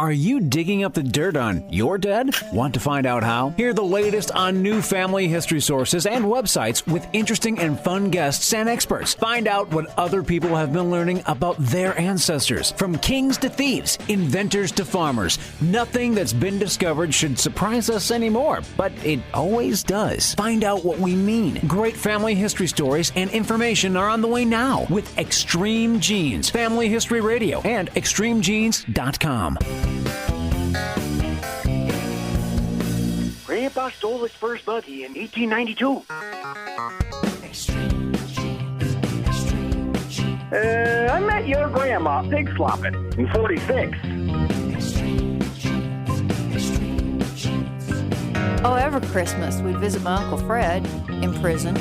Are you digging up the dirt on your dead? Want to find out how? Hear the latest on new family history sources and websites with interesting and fun guests and experts. Find out what other people have been learning about their ancestors. From kings to thieves, inventors to farmers, nothing that's been discovered should surprise us anymore, but it always does. Find out what we mean. Great family history stories and information are on the way now with Extreme Genes, Family History Radio, and extremegenes.com. Grandpa stole his first buggy in 1892. I met your grandma pig slopping in 46. Oh, every Christmas we'd visit my Uncle Fred in prison.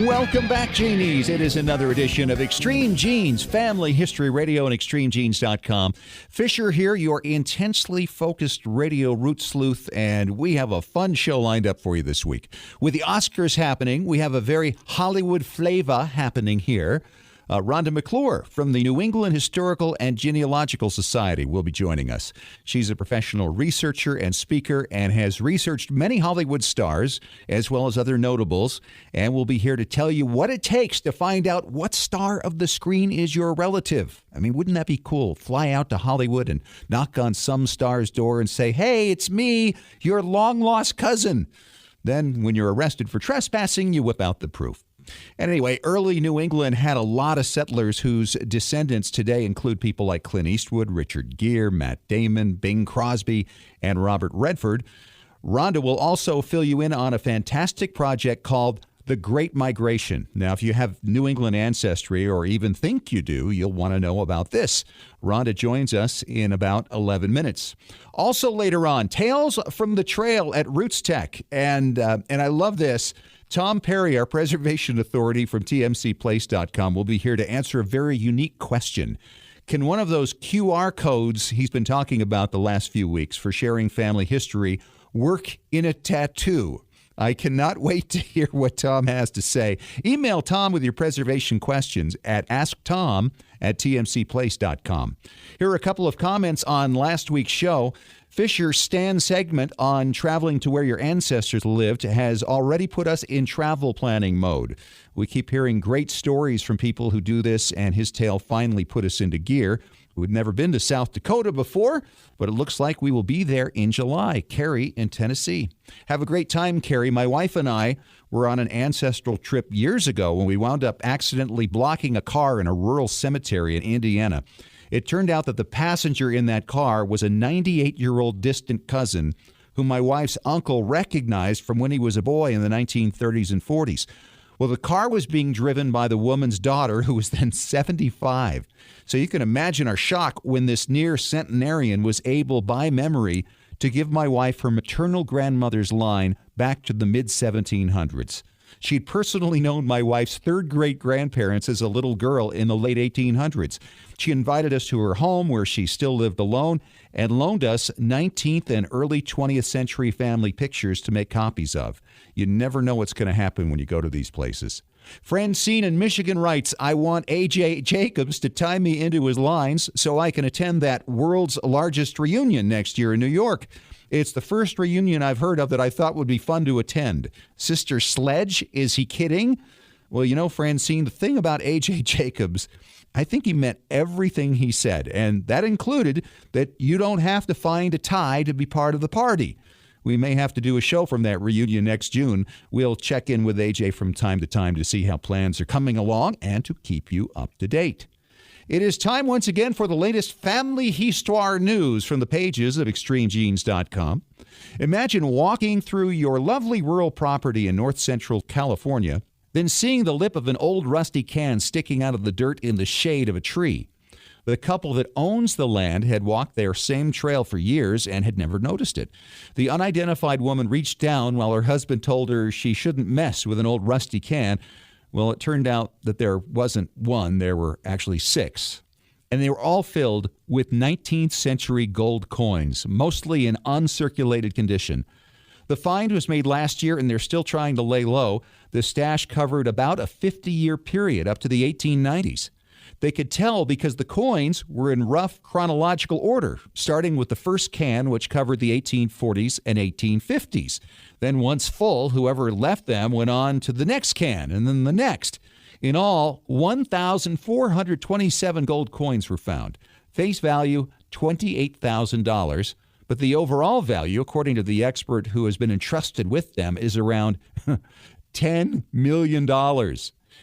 Welcome back, Genies. It is another edition of Extreme Genes, Family History Radio, and extremegenes.com. Fisher here, your intensely focused radio root sleuth, and we have a fun show lined up for you this week. With the Oscars happening, we have a very Hollywood flavor happening here. Rhonda McClure from the New England Historical and Genealogical Society will be joining us. She's a professional researcher and speaker and has researched many Hollywood stars as well as other notables, and will be here to tell you what it takes to find out what star of the screen is your relative. I mean, wouldn't that be cool? Fly out to Hollywood and knock on some star's door and say, "Hey, it's me, your long-lost cousin." Then, when you're arrested for trespassing, you whip out the proof. And anyway, early New England had a lot of settlers whose descendants today include people like Clint Eastwood, Richard Gere, Matt Damon, Bing Crosby, and Robert Redford. Rhonda will also fill you in on a fantastic project called The Great Migration. Now, if you have New England ancestry or even think you do, you'll want to know about this. Rhonda joins us in about 11 minutes. Also later on, Tales from the Trail at Roots Tech. And I love this. Tom Perry, our preservation authority from tmcplace.com, will be here to answer a very unique question. Can one of those QR codes he's been talking about the last few weeks for sharing family history work in a tattoo? I cannot wait to hear what Tom has to say. Email Tom with your preservation questions at asktom@tmcplace.com. Here are a couple of comments on last week's show. Fisher's Stan segment on traveling to where your ancestors lived has already put us in travel planning mode. We keep hearing great stories from people who do this, and his tale finally put us into gear. We've never been to South Dakota before, but it looks like we will be there in July. Carrie in Tennessee. Have a great time, Carrie. My wife and I were on an ancestral trip years ago when we wound up accidentally blocking a car in a rural cemetery in Indiana. It turned out that the passenger in that car was a 98-year-old distant cousin whom my wife's uncle recognized from when he was a boy in the 1930s and 40s. Well, the car was being driven by the woman's daughter, who was then 75. So you can imagine our shock when this near centenarian was able, by memory, to give my wife her maternal grandmother's line back to the mid-1700s. She'd personally known my wife's third great-grandparents as a little girl in the late 1800s. She invited us to her home, where she still lived alone, and loaned us 19th and early 20th century family pictures to make copies of. You never know what's going to happen when you go to these places. Francine in Michigan writes, I want A.J. Jacobs to tie me into his lines so I can attend that world's largest reunion next year in New York. It's the first reunion I've heard of that I thought would be fun to attend. Sister Sledge, is he kidding? Well, you know, Francine, the thing about A.J. Jacobs, I think he meant everything he said, and that included that you don't have to find a tie to be part of the party. We may have to do a show from that reunion next June. We'll check in with AJ from time to time to see how plans are coming along and to keep you up to date. It is time once again for the latest family histoire news from the pages of extremegenes.com. Imagine walking through your lovely rural property in north central California, then seeing the lip of an old rusty can sticking out of the dirt in the shade of a tree. The couple that owns the land had walked their same trail for years and had never noticed it. The unidentified woman reached down while her husband told her she shouldn't mess with an old rusty can. Well, it turned out that there wasn't one, there were actually 6. And they were all filled with 19th century gold coins, mostly in uncirculated condition. The find was made last year, and they're still trying to lay low. The stash covered about a 50-year period up to the 1890s. They could tell because the coins were in rough chronological order, starting with the first can, which covered the 1840s and 1850s. Then once full, whoever left them went on to the next can, and then the next. In all, 1,427 gold coins were found. Face value, $28,000. But the overall value, according to the expert who has been entrusted with them, is around $10 million.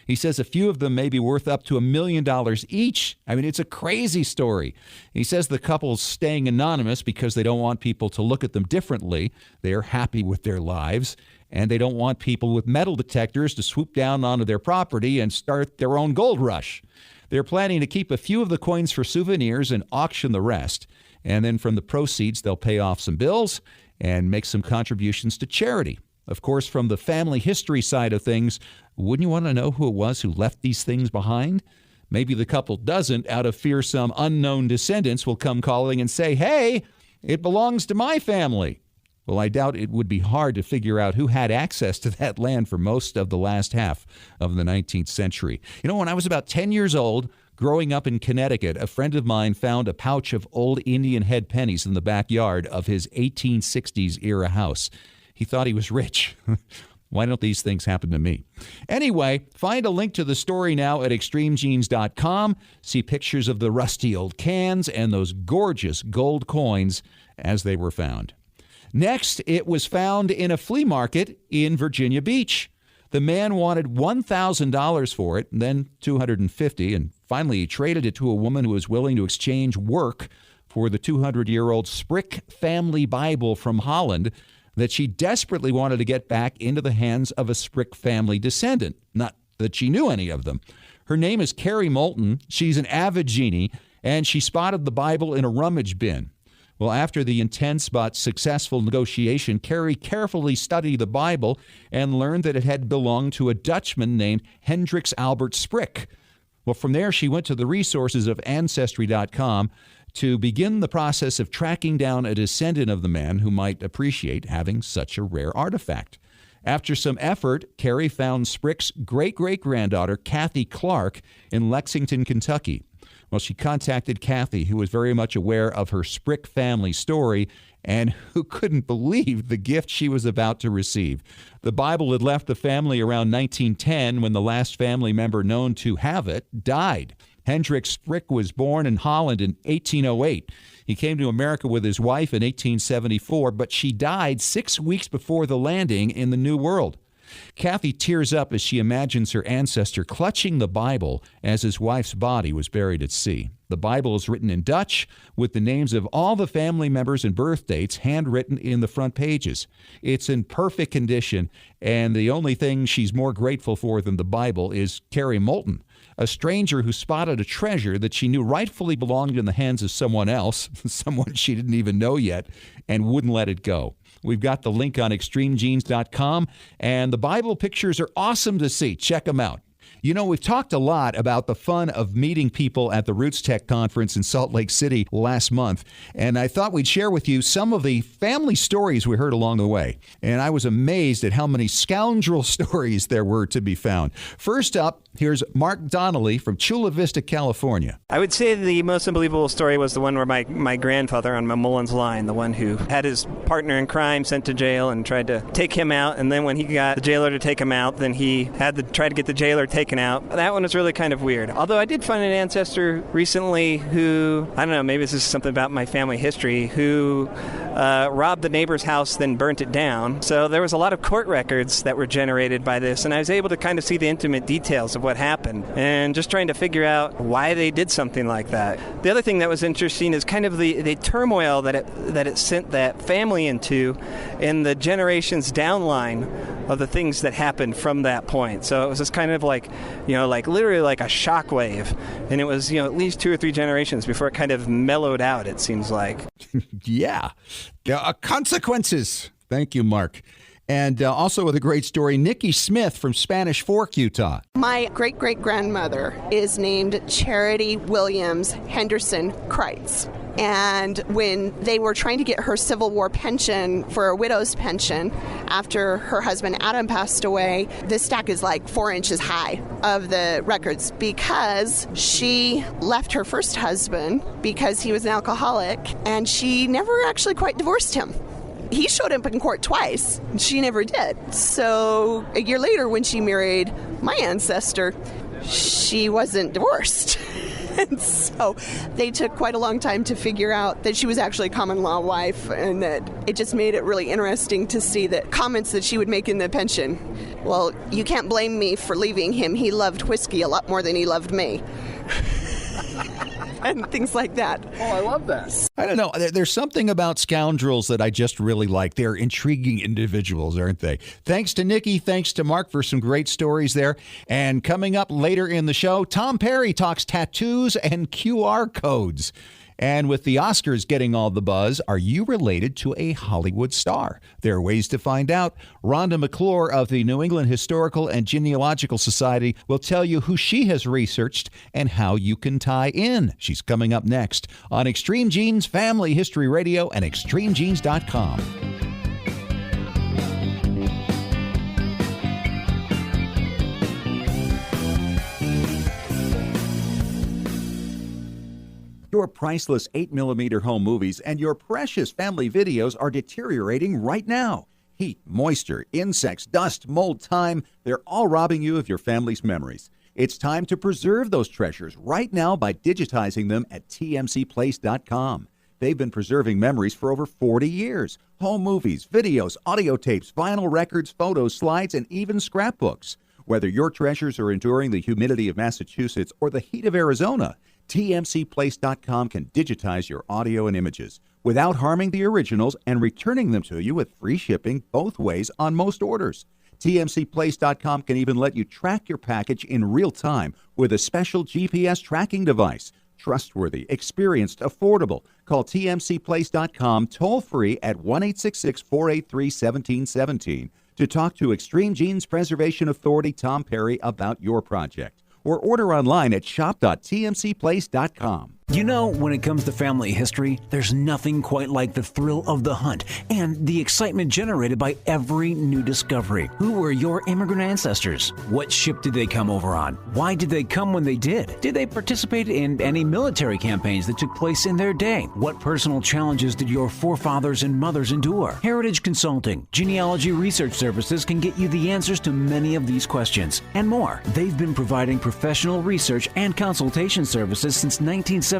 He says a few of them may be worth up to $1 million each. I mean, it's a crazy story. He says the couple's staying anonymous because they don't want people to look at them differently. They are happy with their lives, and they don't want people with metal detectors to swoop down onto their property and start their own gold rush. They're planning to keep a few of the coins for souvenirs and auction the rest. And then from the proceeds, they'll pay off some bills and make some contributions to charity. Of course, from the family history side of things, wouldn't you want to know who it was who left these things behind? Maybe the couple doesn't, out of fear some unknown descendants will come calling and say, hey, it belongs to my family. Well, I doubt it would be hard to figure out who had access to that land for most of the last half of the 19th century. You know, when I was about 10 years old, growing up in Connecticut, a friend of mine found a pouch of old Indian head pennies in the backyard of his 1860s era house. He thought he was rich. Why don't these things happen to me? Anyway, find a link to the story now at extremegenes.com. See pictures of the rusty old cans and those gorgeous gold coins as they were found. Next, it was found in a flea market in Virginia Beach. The man wanted $1,000 for it, and then $250, and finally he traded it to a woman who was willing to exchange work for the 200-year-old Sprick family Bible from Holland that she desperately wanted to get back into the hands of a Sprick family descendant. Not that she knew any of them. Her name is Carrie Moulton. She's an avid genie, and she spotted the Bible in a rummage bin. Well, after the intense but successful negotiation, Carrie carefully studied the Bible and learned that it had belonged to a Dutchman named Hendrix Albert Sprick. Well, from there, she went to the resources of Ancestry.com to begin the process of tracking down a descendant of the man who might appreciate having such a rare artifact. After some effort, Carrie found Sprick's great-great-granddaughter, Kathy Clark, in Lexington, Kentucky. Well, she contacted Kathy, who was very much aware of her Sprick family story and who couldn't believe the gift she was about to receive. The Bible had left the family around 1910 when the last family member known to have it died. Hendrix Sprick was born in Holland in 1808. He came to America with his wife in 1874, but she died 6 weeks before the landing in the New World. Kathy tears up as she imagines her ancestor clutching the Bible as his wife's body was buried at sea. The Bible is written in Dutch with the names of all the family members and birth dates handwritten in the front pages. It's in perfect condition, and the only thing she's more grateful for than the Bible is Carrie Moulton, a stranger who spotted a treasure that she knew rightfully belonged in the hands of someone else, someone she didn't even know yet, and wouldn't let it go. We've got the link on extremegenes.com, and the Bible pictures are awesome to see. Check them out. You know, we've talked a lot about the fun of meeting people at the Roots Tech Conference in Salt Lake City last month, and I thought we'd share with you some of the family stories we heard along the way. And I was amazed at how many scoundrel stories there were to be found. First up, here's Mark Donnelly from Chula Vista, California. I would say the most unbelievable story was the one where my grandfather on my Mullen's line, the one who had his partner in crime sent to jail and tried to take him out, and then when he got the jailer to take him out, then he had to try to get the jailer taken out. That one was really kind of weird. Although I did find an ancestor recently who, I don't know, maybe this is something about my family history, who robbed the neighbor's house, then burnt it down. So there was a lot of court records that were generated by this, and I was able to kind of see the intimate details of what happened and just trying to figure out why they did something like that. The other thing that was interesting is kind of the turmoil that it sent that family into in the generations downline of the things that happened from that point. So it was just kind of like, like literally like a shockwave. And it was, at least 2 or 3 generations before it kind of mellowed out, it seems like. Yeah. There are consequences. Thank you, Mark. And also with a great story, Nikki Smith from Spanish Fork, Utah. My great-great-grandmother is named Charity Williams Henderson Kreitz. And when they were trying to get her Civil War pension for a widow's pension after her husband Adam passed away, this stack is like 4 inches high of the records because she left her first husband because he was an alcoholic, and she never actually quite divorced him. He showed up in court twice. She never did. So a year later, when she married my ancestor, she wasn't divorced. And so they took quite a long time to figure out that she was actually a common law wife, and that it just made it really interesting to see that comments that she would make in the pension. Well, you can't blame me for leaving him. He loved whiskey a lot more than he loved me. And things like that. Oh, I love that. I don't know. There's something about scoundrels that I just really like. They're intriguing individuals, aren't they? Thanks to Nikki. Thanks to Mark for some great stories there. And coming up later in the show, Tom Perry talks tattoos and QR codes. And with the Oscars getting all the buzz, are you related to a Hollywood star? There are ways to find out. Rhonda McClure of the New England Historical and Genealogical Society will tell you who she has researched and how you can tie in. She's coming up next on Extreme Genes Family History Radio and ExtremeGenes.com. Your priceless 8mm home movies and your precious family videos are deteriorating right now. Heat, moisture, insects, dust, mold, time, they're all robbing you of your family's memories. It's time to preserve those treasures right now by digitizing them at tmcplace.com. They've been preserving memories for over 40 years. Home movies, videos, audio tapes, vinyl records, photos, slides, and even scrapbooks. Whether your treasures are enduring the humidity of Massachusetts or the heat of Arizona, tmcplace.com can digitize your audio and images without harming the originals and returning them to you with free shipping both ways on most orders. tmcplace.com can even let you track your package in real time with a special GPS tracking device. Trustworthy, experienced, affordable. Call tmcplace.com toll-free at 1-866-483-1717 to talk to Extreme Genes Preservation Authority Tom Perry about your project, or order online at shop.tmcplace.com. You know, when it comes to family history, there's nothing quite like the thrill of the hunt and the excitement generated by every new discovery. Who were your immigrant ancestors? What ship did they come over on? Why did they come when they did? Did they participate in any military campaigns that took place in their day? What personal challenges did your forefathers and mothers endure? Heritage Consulting, Genealogy Research Services can get you the answers to many of these questions and more. They've been providing professional research and consultation services since 1978.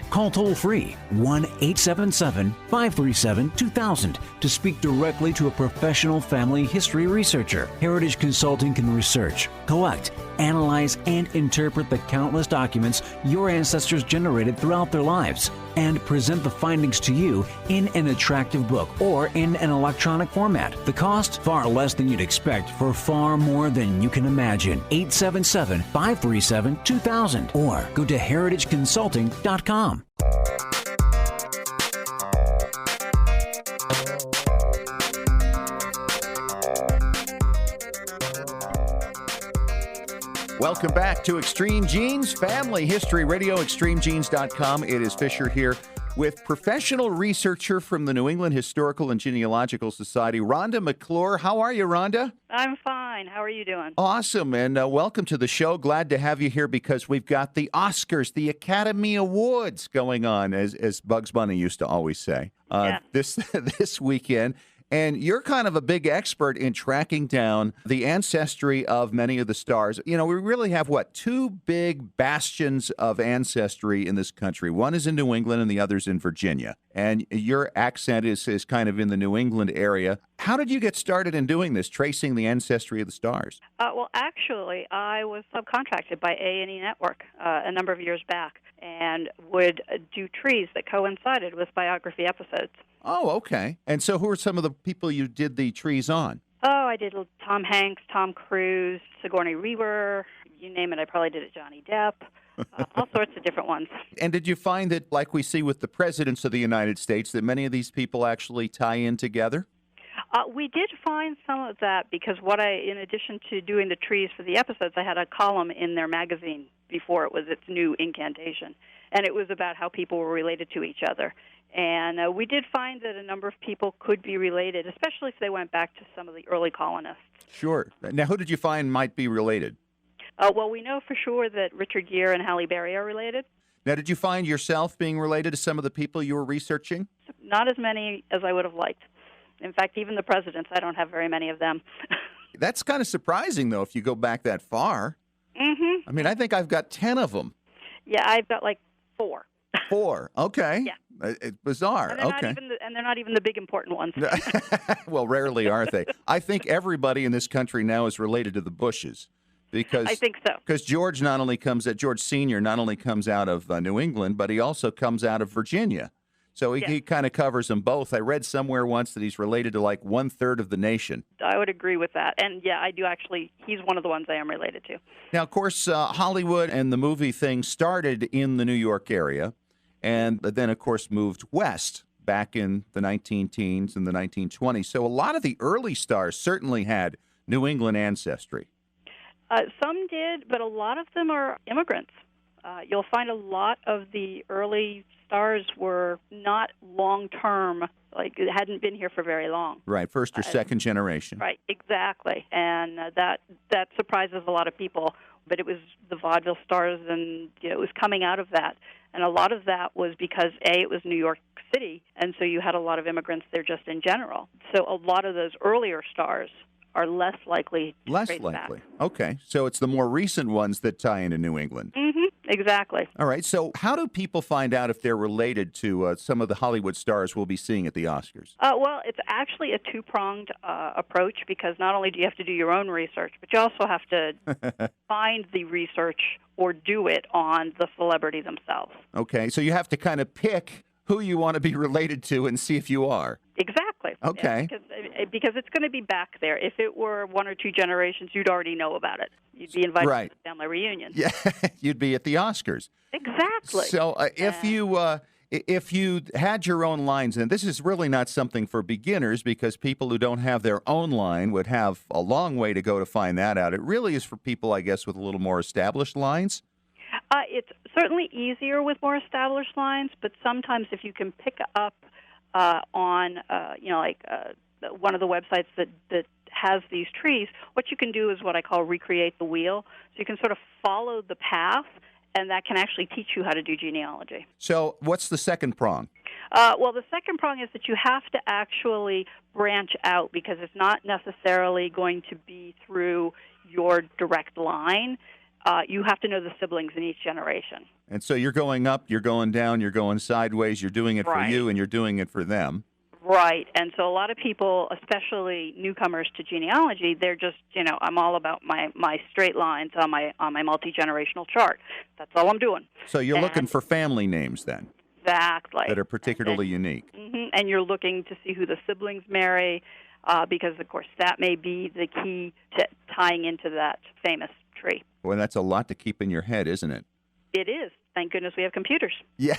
Call toll-free 1-877-537-2000 to speak directly to a professional family history researcher. Heritage Consulting can research, collect, analyze, and interpret the countless documents your ancestors generated throughout their lives and present the findings to you in an attractive book or in an electronic format. The cost? Far less than you'd expect for far more than you can imagine. 877-537-2000 or go to heritageconsulting.com. Welcome back to Extreme Genes, Family History Radio, ExtremeGenes.com. It is Fisher here with professional researcher from the New England Historical and Genealogical Society, Rhonda McClure. How are you, Rhonda? I'm fine. How are you doing? Awesome, and welcome to the show. Glad to have you here because we've got the Oscars, the Academy Awards going on, as Bugs Bunny used to always say, this weekend. And you're kind of a big expert in tracking down the ancestry of many of the stars. You know, we really have, two big bastions of ancestry in this country. One is in New England and the other's in Virginia. And your accent is kind of in the New England area. How did you get started in doing this, tracing the ancestry of the stars? Well, actually, I was subcontracted by A&E Network a number of years back and would do trees that coincided with biography episodes. Oh, okay. And so who are some of the people you did the trees on? Oh, I did Tom Hanks, Tom Cruise, Sigourney Weaver, you name it. I probably did it, Johnny Depp, all sorts of different ones. And did you find that, like we see with the presidents of the United States, that many of these people actually tie in together? We did find some of that because in addition to doing the trees for the episodes, I had a column in their magazine before it was its new incantation. And it was about how people were related to each other. And we did find that a number of people could be related, especially if they went back to some of the early colonists. Sure. Now, who did you find might be related? Well, we know for sure that Richard Gere and Halle Berry are related. Now, did you find yourself being related to some of the people you were researching? Not as many as I would have liked. In fact, even the presidents, I don't have very many of them. That's kind of surprising, though, if you go back that far. Mm-hmm. I mean, I think I've got 10 of them. Yeah, I've got like 4. 4. Okay. Yeah. It's bizarre. And they're not even the big important ones. Well, rarely are they. I think everybody in this country now is related to the Bushes. Because I think so. Because George Sr. not only comes out of New England, but he also comes out of Virginia. So he kind of covers them both. I read somewhere once that he's related to like 1/3 of the nation. I would agree with that. And, yeah, I do actually. He's one of the ones I am related to. Now, of course, Hollywood and the movie thing started in the New York area and then, of course, moved west back in the 19-teens and the 1920s. So a lot of the early stars certainly had New England ancestry. Some did, but a lot of them are immigrants. You'll find a lot of the early stars were not long-term, like it hadn't been here for very long. Right, first or second generation. Right, exactly. And that surprises a lot of people. But it was the vaudeville stars, and it was coming out of that. And a lot of that was because, A, it was New York City, and so you had a lot of immigrants there just in general. So a lot of those earlier stars are less likely to trace back. Okay. So it's the more recent ones that tie into New England. Mm-hmm. Exactly. All right. So how do people find out if they're related to some of the Hollywood stars we'll be seeing at the Oscars? Well, it's actually a two-pronged approach because not only do you have to do your own research, but you also have to find the research or do it on the celebrity themselves. Okay. So you have to kind of pick who you want to be related to and see if you are. Exactly. Okay. Yeah, because it's going to be back there. If it were 1 or 2 generations, you'd already know about it. You'd be invited to the family reunion. Yeah, you'd be at the Oscars. Exactly. So if you had your own lines, and this is really not something for beginners because people who don't have their own line would have a long way to go to find that out. It really is for people, I guess, with a little more established lines. It's certainly easier with more established lines, but sometimes if you can pick up on, one of the websites that has these trees, what you can do is what I call recreate the wheel. So you can sort of follow the path, and that can actually teach you how to do genealogy. So what's the second prong? Well, the second prong is that you have to actually branch out because it's not necessarily going to be through your direct line. You have to know the siblings in each generation. And so you're going up, you're going down, you're going sideways, you're doing it for you, and you're doing it for them. Right. And so a lot of people, especially newcomers to genealogy, they're just, I'm all about my straight lines on my multi-generational chart. That's all I'm doing. So you're looking for family names then? Exactly. That are particularly unique. Mm-hmm. And you're looking to see who the siblings marry because, of course, that may be the key to tying into that famous tree. Well, that's a lot to keep in your head, isn't it? It is. Thank goodness we have computers. Yeah.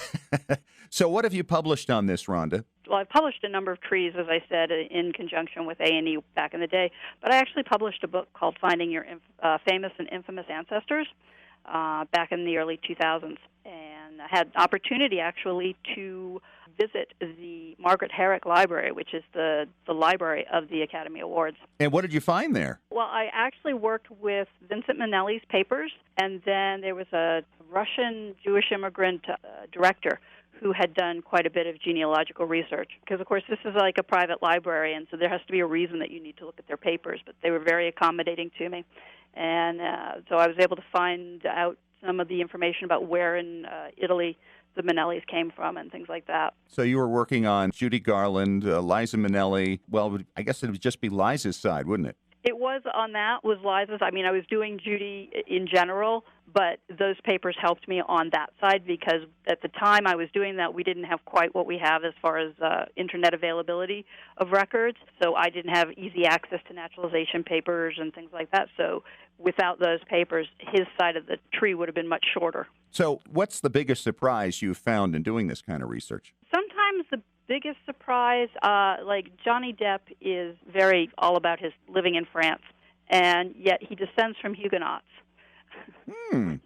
So what have you published on this, Rhonda? Well, I've published a number of trees, as I said, in conjunction with A&E back in the day. But I actually published a book called Finding Your Famous and Infamous Ancestors back in the early 2000s. And I had an opportunity, actually, to visit the Margaret Herrick Library, which is the library of the Academy Awards. And what did you find there? Well, I actually worked with Vincent Minnelli's papers, and then there was a Russian Jewish immigrant director who had done quite a bit of genealogical research. Because, of course, this is like a private library, and so there has to be a reason that you need to look at their papers. But they were very accommodating to me. And so I was able to find out some of the information about where in Italy the Minnellis came from and things like that. So you were working on Judy Garland, Liza Minnelli. Well, I guess it would just be Liza's side, wouldn't it? It was on that, was Liza's. I mean, I was doing Judy in general, but those papers helped me on that side because at the time I was doing that, we didn't have quite what we have as far as Internet availability of records. So I didn't have easy access to naturalization papers and things like that. So without those papers, his side of the tree would have been much shorter. So what's the biggest surprise you've found in doing this kind of research? Sometimes the biggest surprise, like Johnny Depp is very all about his living in France, and yet he descends from Huguenots.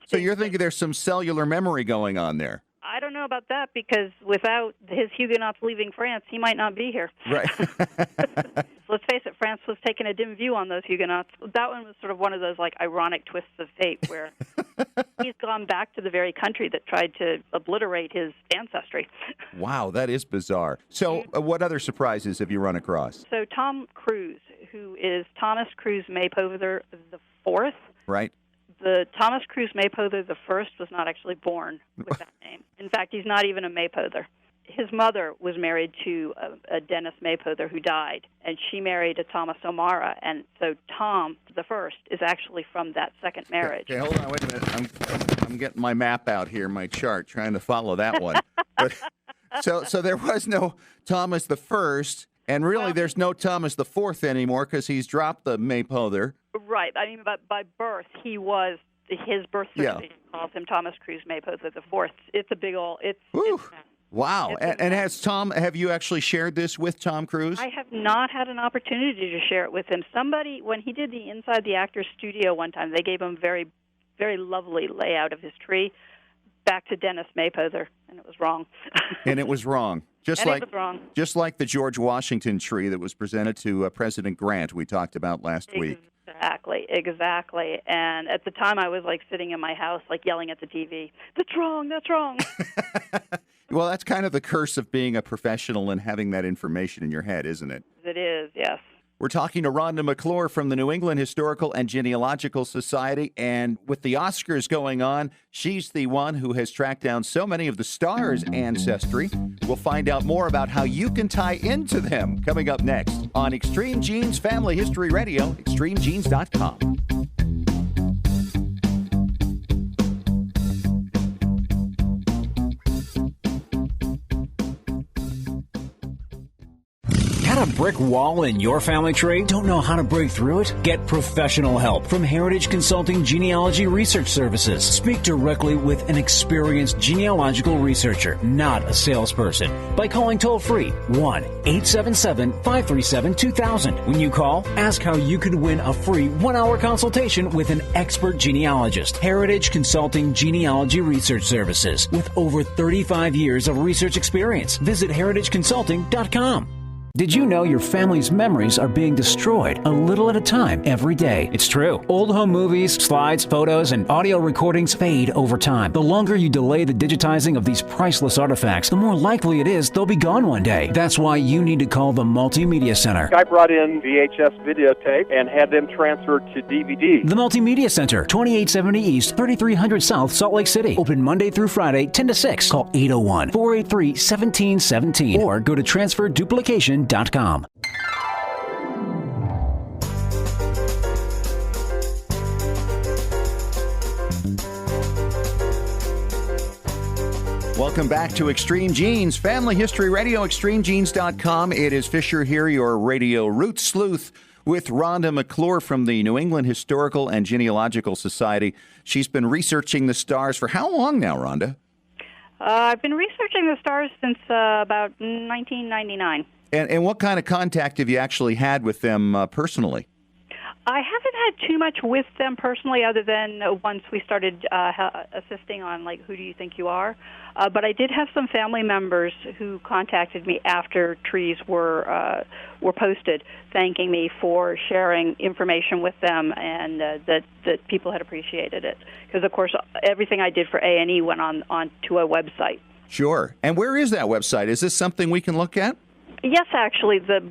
So you're thinking there's some cellular memory going on there. I don't know about that, because without his Huguenots leaving France, he might not be here. Right. Let's face it, France was taking a dim view on those Huguenots. That one was sort of one of those ironic twists of fate, where he's gone back to the very country that tried to obliterate his ancestry. Wow, that is bizarre. So what other surprises have you run across? So Tom Cruise, who is Thomas Cruise Maypother the Fourth. Right. The Thomas Cruise Maypother the First was not actually born with that name. In fact, he's not even a Maypother. His mother was married to a Dennis Maypother who died, and she married a Thomas O'Mara, and so Tom the First is actually from that second marriage. Okay, hold on, wait a minute. I'm getting my map out here, my chart, trying to follow that one. But, so there was no Thomas the First, and really there's no Thomas the Fourth anymore because he's dropped the Maypother. Right. I mean, by birth, his birth certificate calls him Thomas Cruise Maypother the Fourth. It's a big old. It's wow. And have you actually shared this with Tom Cruise? I have not had an opportunity to share it with him. Somebody, when he did the Inside the Actor's Studio one time, they gave him very, very lovely layout of his tree back to Dennis Maypother, and it was wrong. And it was wrong. Just like the George Washington tree that was presented to President Grant we talked about last week. Exactly. And at the time, I was sitting in my house, yelling at the TV, "That's wrong, that's wrong." Well, that's kind of the curse of being a professional and having that information in your head, isn't it? It is, yes. We're talking to Rhonda McClure from the New England Historical and Genealogical Society, and with the Oscars going on, she's the one who has tracked down so many of the stars' ancestry. We'll find out more about how you can tie into them coming up next on Extreme Genes Family History Radio, extremegenes.com. Got a brick wall in your family tree? Don't know how to break through it? Get professional help from Heritage Consulting Genealogy Research Services. Speak directly with an experienced genealogical researcher, not a salesperson, by calling toll-free 1-877-537-2000. When you call, ask how you could win a free 1-hour consultation with an expert genealogist. Heritage Consulting Genealogy Research Services, with over 35 years of research experience. Visit heritageconsulting.com. Did you know your family's memories are being destroyed a little at a time every day? It's true. Old home movies, slides, photos, and audio recordings fade over time. The longer you delay the digitizing of these priceless artifacts, the more likely it is they'll be gone one day. That's why you need to call the Multimedia Center. I brought in VHS videotape and had them transferred to DVD. The Multimedia Center, 2870 East, 3300 South, Salt Lake City. Open Monday through Friday, 10 to 6. Call 801-483-1717 or go to transferduplication.com. Welcome back to Extreme Genes, Family History Radio, extremegenes.com. It is Fisher here, your radio root sleuth, with Rhonda McClure from the New England Historical and Genealogical Society. She's been researching the stars for how long now, Rhonda? I've been researching the stars since about 1999. And what kind of contact have you actually had with them personally? I haven't had too much with them personally, other than once we started assisting on, who do you think you are? But I did have some family members who contacted me after trees were posted, thanking me for sharing information with them, and that people had appreciated it. Because, of course, everything I did for A&E went on to a website. Sure. And where is that website? Is this something we can look at? Yes, actually, the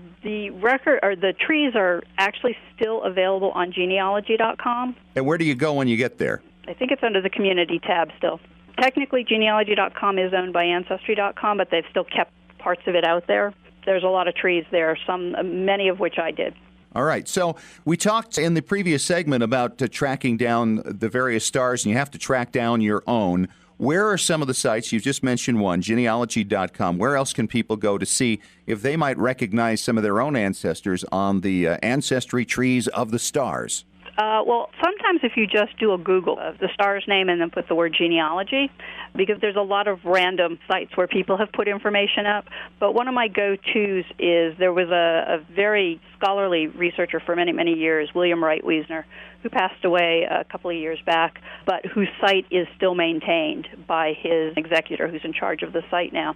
record or the trees are actually still available on genealogy.com. And where do you go when you get there? I think it's under the community tab still. Technically, genealogy.com is owned by ancestry.com, but they've still kept parts of it out there. There's a lot of trees there, many of which I did. All right. So we talked in the previous segment about tracking down the various stars, and you have to track down your own. Where are some of the sites? You've just mentioned one, genealogy.com. Where else can people go to see if they might recognize some of their own ancestors on the ancestry trees of the stars? Well, sometimes if you just do a Google of the star's name and then put the word genealogy, because there's a lot of random sites where people have put information up. But one of my go-tos is there was a very scholarly researcher for many, many years, William Wright Wiesner, who passed away a couple of years back, but whose site is still maintained by his executor, who's in charge of the site now.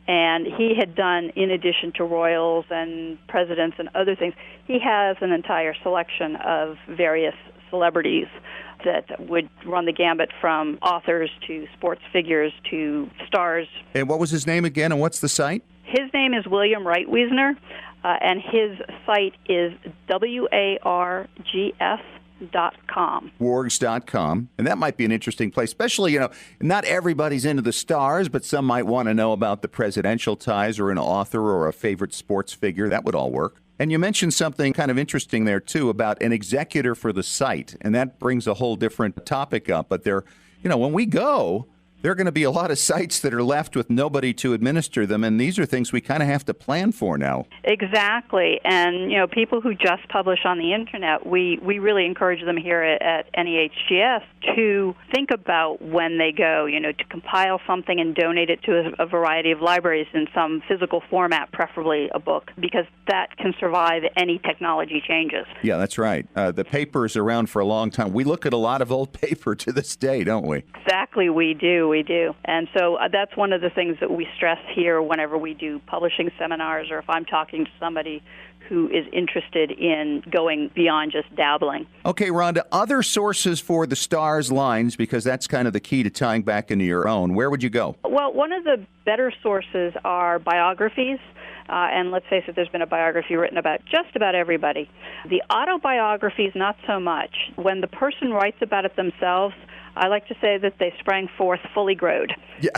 And he had done, in addition to royals and presidents and other things, he has an entire selection of various celebrities that would run the gambit from authors to sports figures to stars. And what was his name again, and what's the site? His name is William Wright Wiesner, and his site is wargs.com. wargs.com. And that might be an interesting place, especially, not everybody's into the stars, but some might want to know about the presidential ties or an author or a favorite sports figure. That would all work. And you mentioned something kind of interesting there, too, about an executor for the site. And that brings a whole different topic up. But when we go, there are going to be a lot of sites that are left with nobody to administer them, and these are things we kind of have to plan for now. Exactly. And, people who just publish on the Internet, we really encourage them here at NEHGS to think about when they go, to compile something and donate it to a variety of libraries in some physical format, preferably a book, because that can survive any technology changes. Yeah, that's right. The paper is around for a long time. We look at a lot of old paper to this day, don't we? Exactly, we do. And so that's one of the things that we stress here whenever we do publishing seminars, or if I'm talking to somebody who is interested in going beyond just dabbling. Okay, Rhonda, other sources for the stars lines, because that's kind of the key to tying back into your own. Where would you go? Well, one of the better sources are biographies. And let's face it, there's been a biography written about just about everybody. The autobiographies, not so much. When the person writes about it themselves, I like to say that they sprang forth fully growed. Yeah.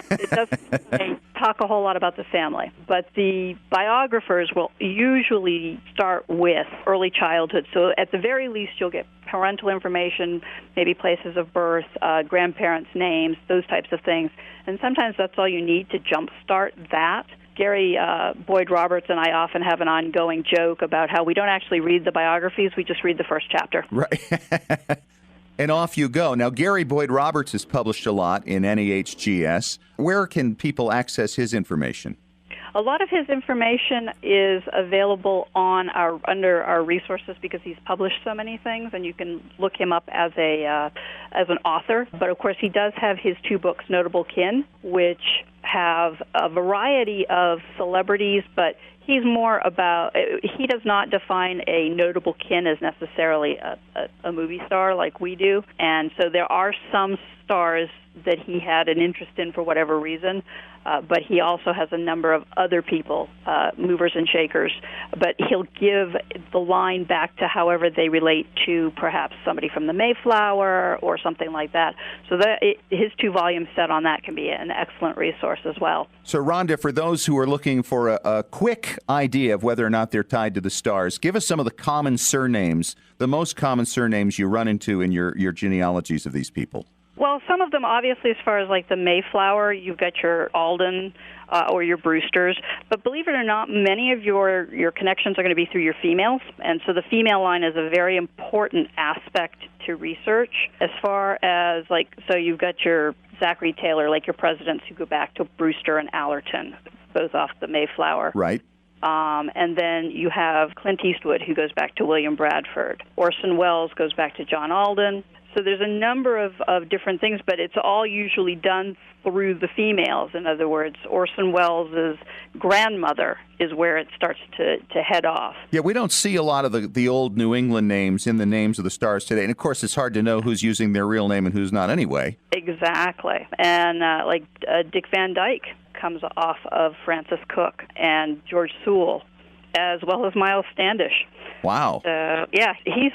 It doesn't talk a whole lot about the family. But the biographers will usually start with early childhood. So at the very least, you'll get parental information, maybe places of birth, grandparents' names, those types of things. And sometimes that's all you need to jumpstart that. Gary Boyd Roberts and I often have an ongoing joke about how we don't actually read the biographies, we just read the first chapter. Right. And off you go. Now, Gary Boyd Roberts has published a lot in NEHGS. Where can people access his information? A lot of his information is available under our resources because he's published so many things, and you can look him up as an author. But of course, he does have his two books, Notable Kin, which have a variety of celebrities, but he's more about, he does not define a notable kin as necessarily a movie star like we do. And so there are some stars that he had an interest in for whatever reason, but he also has a number of other people, movers and shakers. But he'll give the line back to however they relate to perhaps somebody from the Mayflower or something like that. So his 2-volume set on that can be an excellent resource as well. So, Rhonda, for those who are looking for a quick idea of whether or not they're tied to the stars, give us some of the common surnames, the most common surnames you run into in your genealogies of these people. Well, some of them, obviously, as far as like the Mayflower, you've got your Alden or your Brewsters. But believe it or not, many of your connections are going to be through your females. And so the female line is a very important aspect to research as far as, so you've got your Zachary Taylor, like your presidents who go back to Brewster and Allerton, both off the Mayflower. Right. And then you have Clint Eastwood, who goes back to William Bradford. Orson Welles goes back to John Alden. So there's a number of different things, but it's all usually done through the females. In other words, Orson Welles' grandmother is where it starts to head off. Yeah, we don't see a lot of the old New England names in the names of the stars today. And, of course, it's hard to know who's using their real name and who's not anyway. Exactly. And Dick Van Dyke comes off of Francis Cook and George Sewell, as well as Miles Standish. Wow. Yeah, he's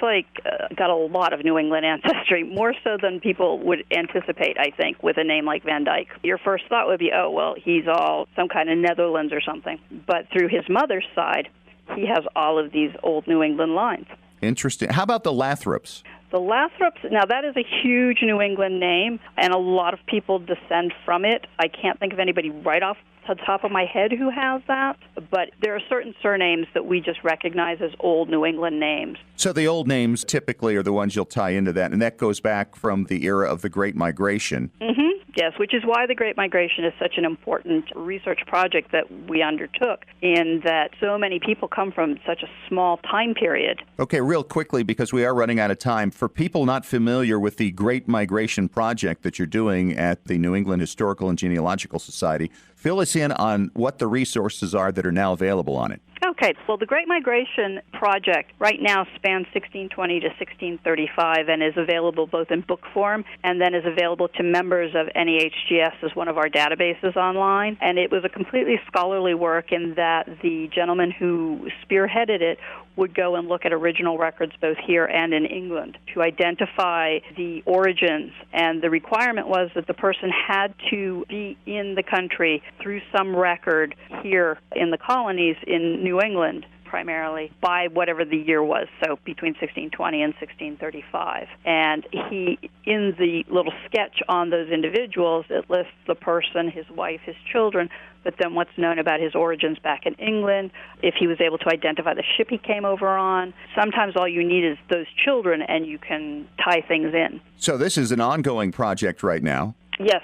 got a lot of New England ancestry, more so than people would anticipate, I think, with a name like Van Dyke. Your first thought would be, oh, well, he's all some kind of Netherlands or something. But through his mother's side, he has all of these old New England lines. Interesting. How about the Lathrops? The Lathrops, now that is a huge New England name, and a lot of people descend from it. I can't think of anybody right off the the top of my head who has that, but there are certain surnames that we just recognize as old New England names. So the old names typically are the ones you'll tie into that, and that goes back from the era of the Great Migration. Mm-hmm. Yes, which is why the Great Migration is such an important research project that we undertook, in that so many people come from such a small time period. Okay, real quickly, because we are running out of time, for people not familiar with the Great Migration project that you're doing at the New England Historical and Genealogical Society, fill us in on what the resources are that are now available on it. Okay, well, the Great Migration Project right now spans 1620 to 1635 and is available both in book form and then is available to members of NEHGS as one of our databases online. And it was a completely scholarly work in that the gentleman who spearheaded it would go and look at original records both here and in England to identify the origins. And the requirement was that the person had to be in the country through some record here in the colonies in New England primarily by whatever the year was, so between 1620 and 1635. And he, in the little sketch on those individuals, it lists the person, his wife, his children, but then what's known about his origins back in England, if he was able to identify the ship he came over on. Sometimes all you need is those children, and you can tie things in. So this is an ongoing project right now. Yes.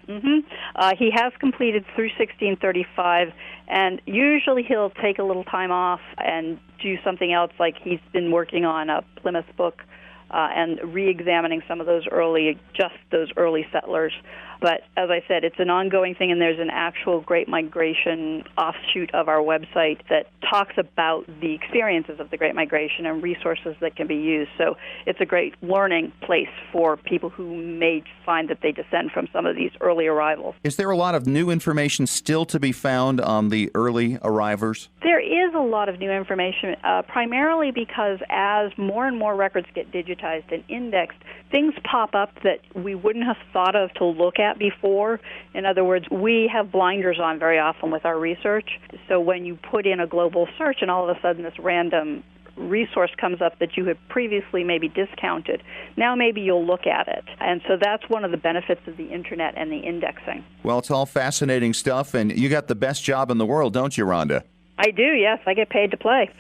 Mm-hmm. He has completed through 1635, and usually he'll take a little time off and do something else, like he's been working on a Plymouth book and re-examining some of those early settlers. But as I said, it's an ongoing thing, and there's an actual Great Migration offshoot of our website that talks about the experiences of the Great Migration and resources that can be used. So it's a great learning place for people who may find that they descend from some of these early arrivals. Is there a lot of new information still to be found on the early arrivers? There is a lot of new information, primarily because as more and more records get digitized and indexed, things pop up that we wouldn't have thought of to look at before. In other words, we have blinders on very often with our research. So when you put in a global search and all of a sudden this random resource comes up that you had previously maybe discounted, now maybe you'll look at it. And so that's one of the benefits of the Internet and the indexing. Well, it's all fascinating stuff, and you got the best job in the world, don't you, Rhonda? I do, yes. I get paid to play.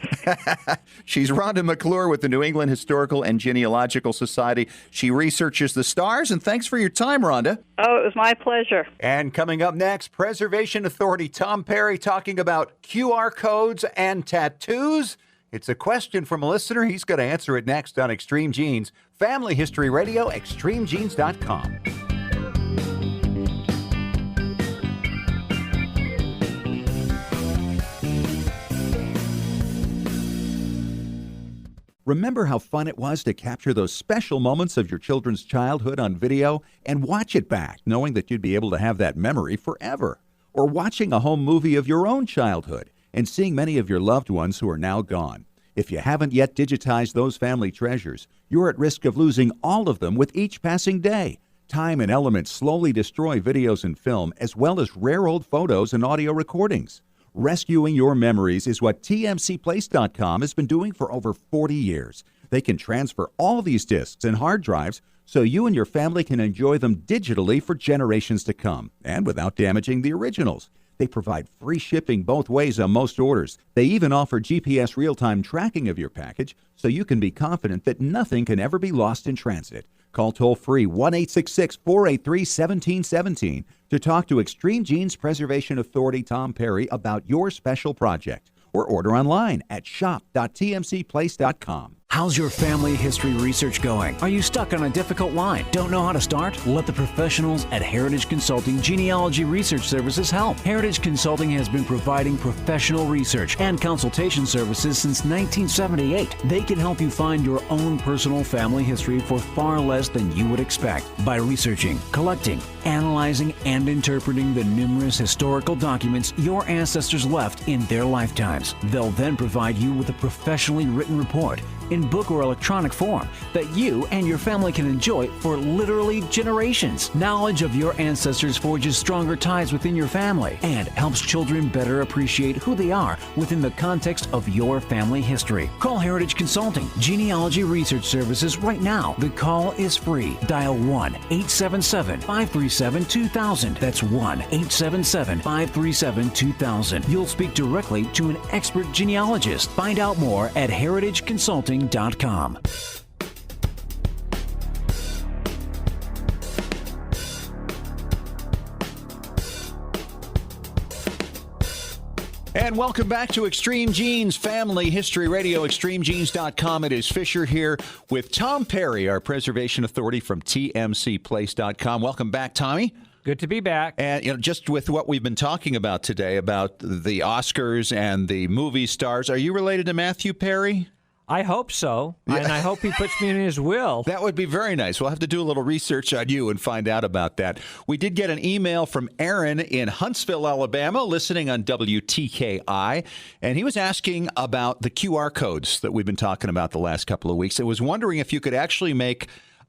She's Rhonda McClure with the New England Historical and Genealogical Society. She researches the stars, and thanks for your time, Rhonda. Oh, it was my pleasure. And coming up next, Preservation Authority Tom Perry talking about QR codes and tattoos. It's a question from a listener. He's going to answer it next on Extreme Genes. Family History Radio, extremegenes.com. Remember how fun it was to capture those special moments of your children's childhood on video and watch it back, knowing that you'd be able to have that memory forever? Or watching a home movie of your own childhood and seeing many of your loved ones who are now gone. If you haven't yet digitized those family treasures, you're at risk of losing all of them with each passing day. Time and elements slowly destroy videos and film, as well as rare old photos and audio recordings. Rescuing your memories is what TMCplace.com has been doing for over 40 years. They can transfer all these discs and hard drives so you and your family can enjoy them digitally for generations to come, and without damaging the originals. They provide free shipping both ways on most orders. They even offer GPS real-time tracking of your package so you can be confident that nothing can ever be lost in transit. Call toll-free 1-866-483-1717 to talk to Extreme Genes Preservation Authority Tom Perry about your special project, or order online at shop.tmcplace.com. How's your family history research going? Are you stuck on a difficult line? Don't know how to start? Let the professionals at Heritage Consulting Genealogy Research Services help. Heritage Consulting has been providing professional research and consultation services since 1978. They can help you find your own personal family history for far less than you would expect by researching, collecting, analyzing, and interpreting the numerous historical documents your ancestors left in their lifetimes. They'll then provide you with a professionally written report in book or electronic form that you and your family can enjoy for literally generations. Knowledge of your ancestors forges stronger ties within your family and helps children better appreciate who they are within the context of your family history. Call Heritage Consulting Genealogy Research Services right now. The call is free. Dial 1-877-537-2000. That's 1-877-537-2000. You'll speak directly to an expert genealogist. Find out more at heritageconsulting.com. And welcome back to Extreme Genes Family History Radio, extremegenes.com. It is Fisher here with Tom Perry, our preservation authority from tmcplace.com. Welcome back, Tommy. Good to be back. And just with what we've been talking about today, about the Oscars and the movie stars, are you related to Matthew Perry? I hope so, and I hope he puts me in his will. That would be very nice. We'll have to do a little research on you and find out about that. We did get an email from Aaron in Huntsville, Alabama, listening on WTKI, and he was asking about the QR codes that we've been talking about the last couple of weeks. I was wondering if you could actually make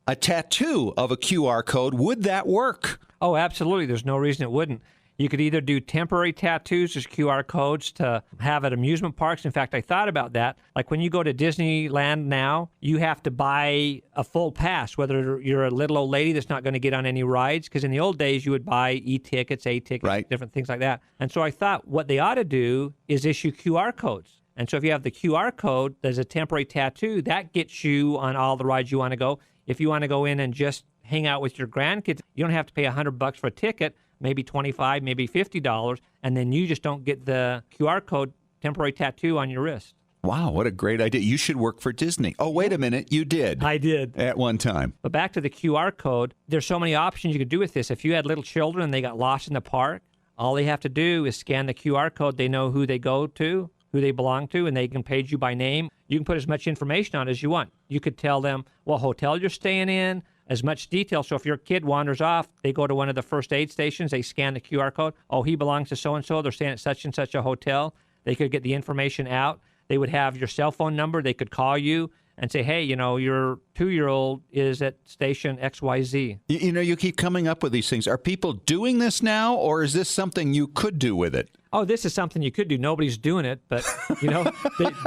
a tattoo of a QR code. Would that work? Oh, absolutely. There's no reason it wouldn't. You could either do temporary tattoos as QR codes to have at amusement parks. In fact, I thought about that. Like when you go to Disneyland now, you have to buy a full pass, whether you're a little old lady that's not going to get on any rides. Because in the old days, you would buy e-tickets, A-tickets, right, different things like that. And so I thought what they ought to do is issue QR codes. And so if you have the QR code, there's a temporary tattoo, that gets you on all the rides you want to go. If you want to go in and just hang out with your grandkids, you don't have to pay $100 for a ticket. Maybe $25, maybe $50, and then you just don't get the QR code temporary tattoo on your wrist. Wow, what a great idea. You should work for Disney. Oh, wait a minute. You did. I did. At one time. But back to the QR code, there's so many options you could do with this. If you had little children and they got lost in the park, all they have to do is scan the QR code. They know who they go to, who they belong to, and they can page you by name. You can put as much information on as you want. You could tell them what hotel you're staying in, as much detail. So if your kid wanders off, they go to one of the first aid stations, they scan the QR code. Oh, he belongs to so-and-so. They're staying at such and such a hotel. They could get the information out. They would have your cell phone number. They could call you and say, hey, your 2-year-old is at station XYZ. You keep coming up with these things. Are people doing this now, or is this something you could do with it? Oh, this is something you could do. Nobody's doing it, but,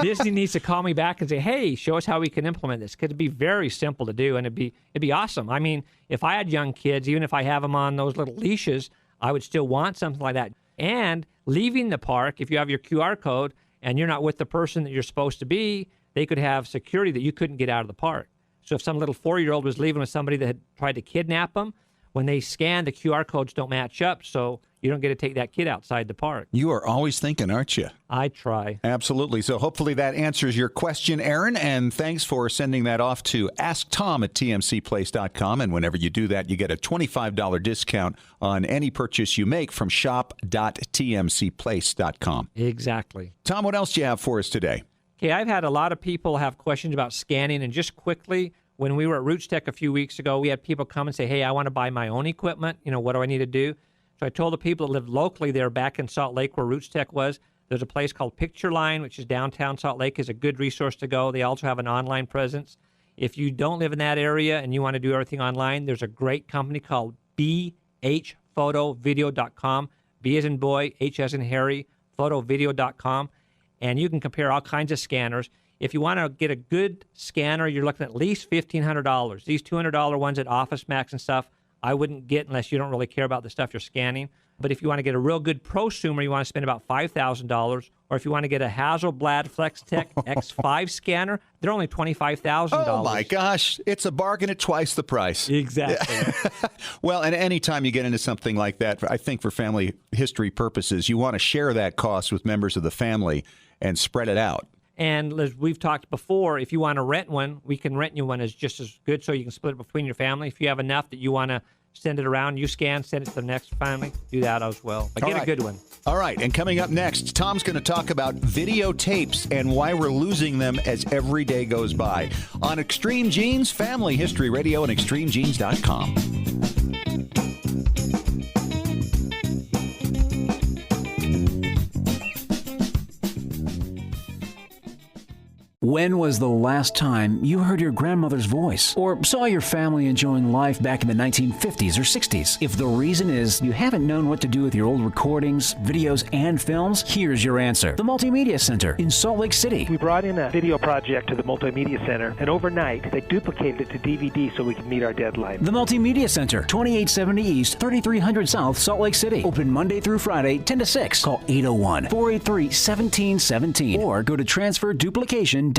Disney needs to call me back and say, hey, show us how we can implement this. Because it'd be very simple to do, and it'd be awesome. I mean, if I had young kids, even if I have them on those little leashes, I would still want something like that. And leaving the park, if you have your QR code and you're not with the person that you're supposed to be, they could have security that you couldn't get out of the park. So if some little 4-year-old was leaving with somebody that had tried to kidnap them, when they scan, the QR codes don't match up, so you don't get to take that kid outside the park. You are always thinking, aren't you? I try. Absolutely. So hopefully that answers your question, Aaron, and thanks for sending that off to asktom@tmcplace.com. And whenever you do that, you get a $25 discount on any purchase you make from shop.tmcplace.com. Exactly. Tom, what else do you have for us today? Okay, I've had a lot of people have questions about scanning, and just quickly, when we were at Roots Tech a few weeks ago, we had people come and say, hey, I want to buy my own equipment. What do I need to do? So I told the people that live locally there back in Salt Lake where Roots Tech was, there's a place called Picture Line, which is downtown Salt Lake, is a good resource to go. They also have an online presence. If you don't live in that area and you want to do everything online, there's a great company called bhphotovideo.com, B as in boy, H as in Harry, photovideo.com. And you can compare all kinds of scanners. If you want to get a good scanner, you're looking at least $1,500. These $200 ones at Office Max and stuff, I wouldn't get unless you don't really care about the stuff you're scanning. But if you want to get a real good prosumer, you want to spend about $5,000. Or if you want to get a Hasselblad FlexTech X5 scanner, they're only $25,000. Oh, my gosh. It's a bargain at twice the price. Exactly. Well, and any time you get into something like that, I think for family history purposes, you want to share that cost with members of the family and spread it out. And as we've talked before, if you want to rent one, we can rent you one as just as good so you can split it between your family. If you have enough that you want to send it around, you scan, send it to the next family, do that as well. But get a good one. All right, and coming up next, Tom's going to talk about videotapes and why we're losing them as every day goes by on Extreme Genes, Family History Radio, and extremegenes.com. When was the last time you heard your grandmother's voice or saw your family enjoying life back in the 1950s or 60s? If the reason is you haven't known what to do with your old recordings, videos, and films, here's your answer. The Multimedia Center in Salt Lake City. We brought in a video project to the Multimedia Center, and overnight they duplicated it to DVD so we could meet our deadline. The Multimedia Center, 2870 East, 3300 South, Salt Lake City. Open Monday through Friday, 10 to 6. Call 801-483-1717 or go to transferduplication.com. We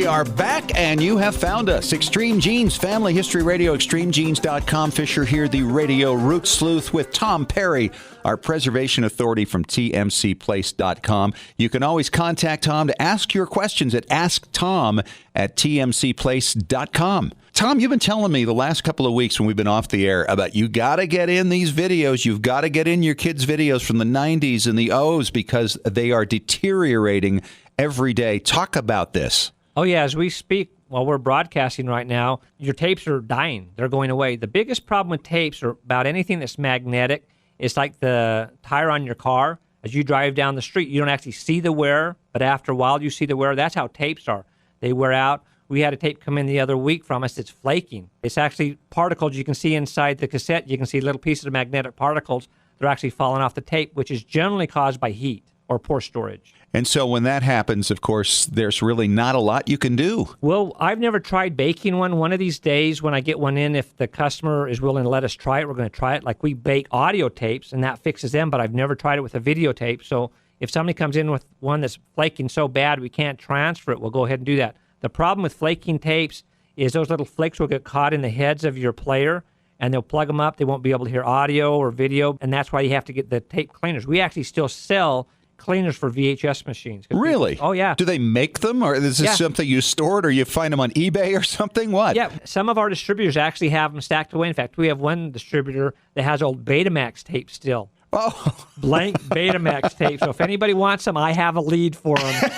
are back, and you have found us. Extreme Genes, Family History Radio, extremegenes.com. Fisher here, the radio root sleuth, with Tom Perry, our preservation authority from tmcplace.com. You can always contact Tom to ask your questions at asktom@tmcplace.com. Tom, you've been telling me the last couple of weeks when we've been off the air about you got to get in these videos. You've got to get in your kids' videos from the 90s and the O's because they are deteriorating every day. Talk about this. Oh, yeah. As we speak, while we're broadcasting right now, your tapes are dying. They're going away. The biggest problem with tapes or about anything that's magnetic is like the tire on your car. As you drive down the street, you don't actually see the wear, but after a while you see the wear. That's how tapes are. They wear out. We had a tape come in the other week from us that's flaking. It's actually particles you can see inside the cassette. You can see little pieces of magnetic particles. They're actually falling off the tape, which is generally caused by heat or poor storage. And so when that happens, of course, there's really not a lot you can do. Well, I've never tried baking one. One of these days when I get one in, if the customer is willing to let us try it, we're going to try it. Like we bake audio tapes, and that fixes them, but I've never tried it with a videotape. So if somebody comes in with one that's flaking so bad we can't transfer it, we'll go ahead and do that. The problem with flaking tapes is those little flakes will get caught in the heads of your player, and they'll plug them up. They won't be able to hear audio or video, and that's why you have to get the tape cleaners. We actually still sell cleaners for VHS machines. Really? Oh, yeah. Do they make them, or is this something you stored, or you find them on eBay or something? What? Yeah, some of our distributors actually have them stacked away. In fact, we have one distributor that has old Betamax tapes still. Oh. Blank Betamax tapes. So if anybody wants them, I have a lead for them.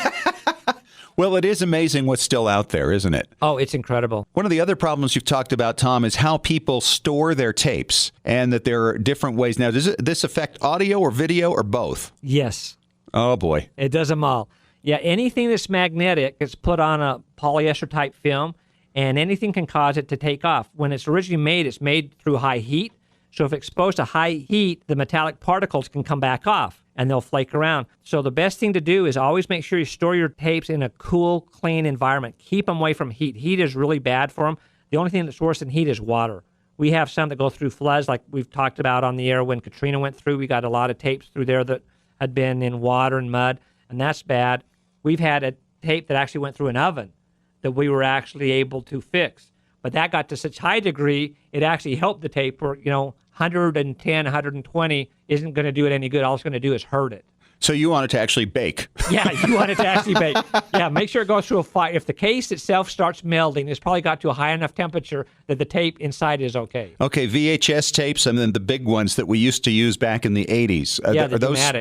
Well, it is amazing what's still out there, isn't it? Oh, it's incredible. One of the other problems you've talked about, Tom, is how people store their tapes and that there are different ways. Now, does this affect audio or video or both? Yes. Oh, boy. It does them all. Yeah, anything that's magnetic is put on a polyester-type film, and anything can cause it to take off. When it's originally made, it's made through high heat. So if exposed to high heat, the metallic particles can come back off, and they'll flake around. So the best thing to do is always make sure you store your tapes in a cool, clean environment. Keep them away from heat. Heat is really bad for them. The only thing that's worse than heat is water. We have some that go through floods, like we've talked about on the air when Katrina went through. We got a lot of tapes through there that had been in water and mud, and that's bad. We've had a tape that actually went through an oven that we were actually able to fix. But that got to such high degree, it actually helped the tape where, 110, 120 isn't going to do it any good. All it's going to do is hurt it. So you want it to actually bake? Yeah, you want it to actually bake. Yeah, make sure it goes through a fire. If the case itself starts melting, it's probably got to a high enough temperature that the tape inside is okay. Okay, VHS tapes, and then the big ones that we used to use back in the 80s.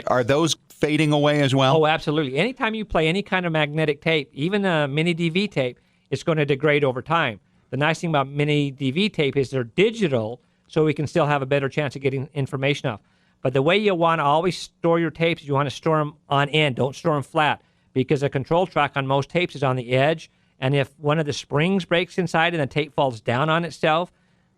Are those fading away as well? Oh, absolutely. Anytime you play any kind of magnetic tape, even a mini DV tape, it's going to degrade over time. The nice thing about mini DV tape is they're digital, so we can still have a better chance of getting information off. But the way you want to always store your tapes is you want to store them on end. Don't store them flat, because the control track on most tapes is on the edge. And if one of the springs breaks inside and the tape falls down on itself,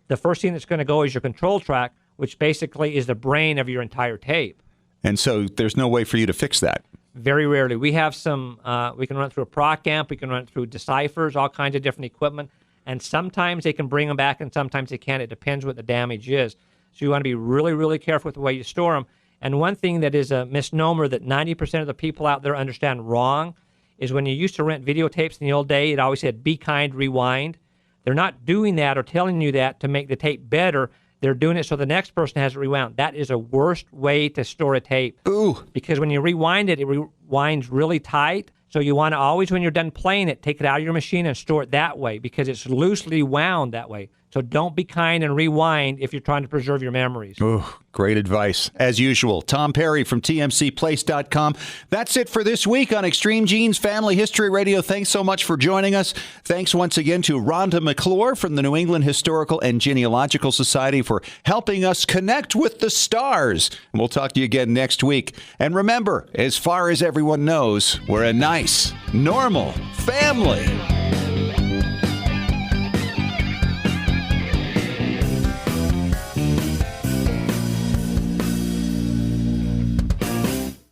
the first thing that's going to go is your control track, which basically is the brain of your entire tape. And so there's no way for you to fix that? Very rarely. We have some, we can run it through a proc amp, we can run it through deciphers, all kinds of different equipment. And sometimes they can bring them back and sometimes they can't. It depends what the damage is. So you want to be really, really careful with the way you store them. And one thing that is a misnomer that 90% of the people out there understand wrong is when you used to rent videotapes in the old day, it always said, be kind, rewind. They're not doing that or telling you that to make the tape better. They're doing it so the next person has it rewound. That is a worst way to store a tape. Ooh. Because when you rewind it, it rewinds really tight. So you want to always, when you're done playing it, take it out of your machine and store it that way because it's loosely wound that way. So don't be kind and rewind if you're trying to preserve your memories. Oh, great advice. As usual, Tom Perry from TMCplace.com. That's it for this week on Extreme Genes Family History Radio. Thanks so much for joining us. Thanks once again to Rhonda McClure from the New England Historical and Genealogical Society for helping us connect with the stars. And we'll talk to you again next week. And remember, as far as everyone knows, we're a nice, normal family.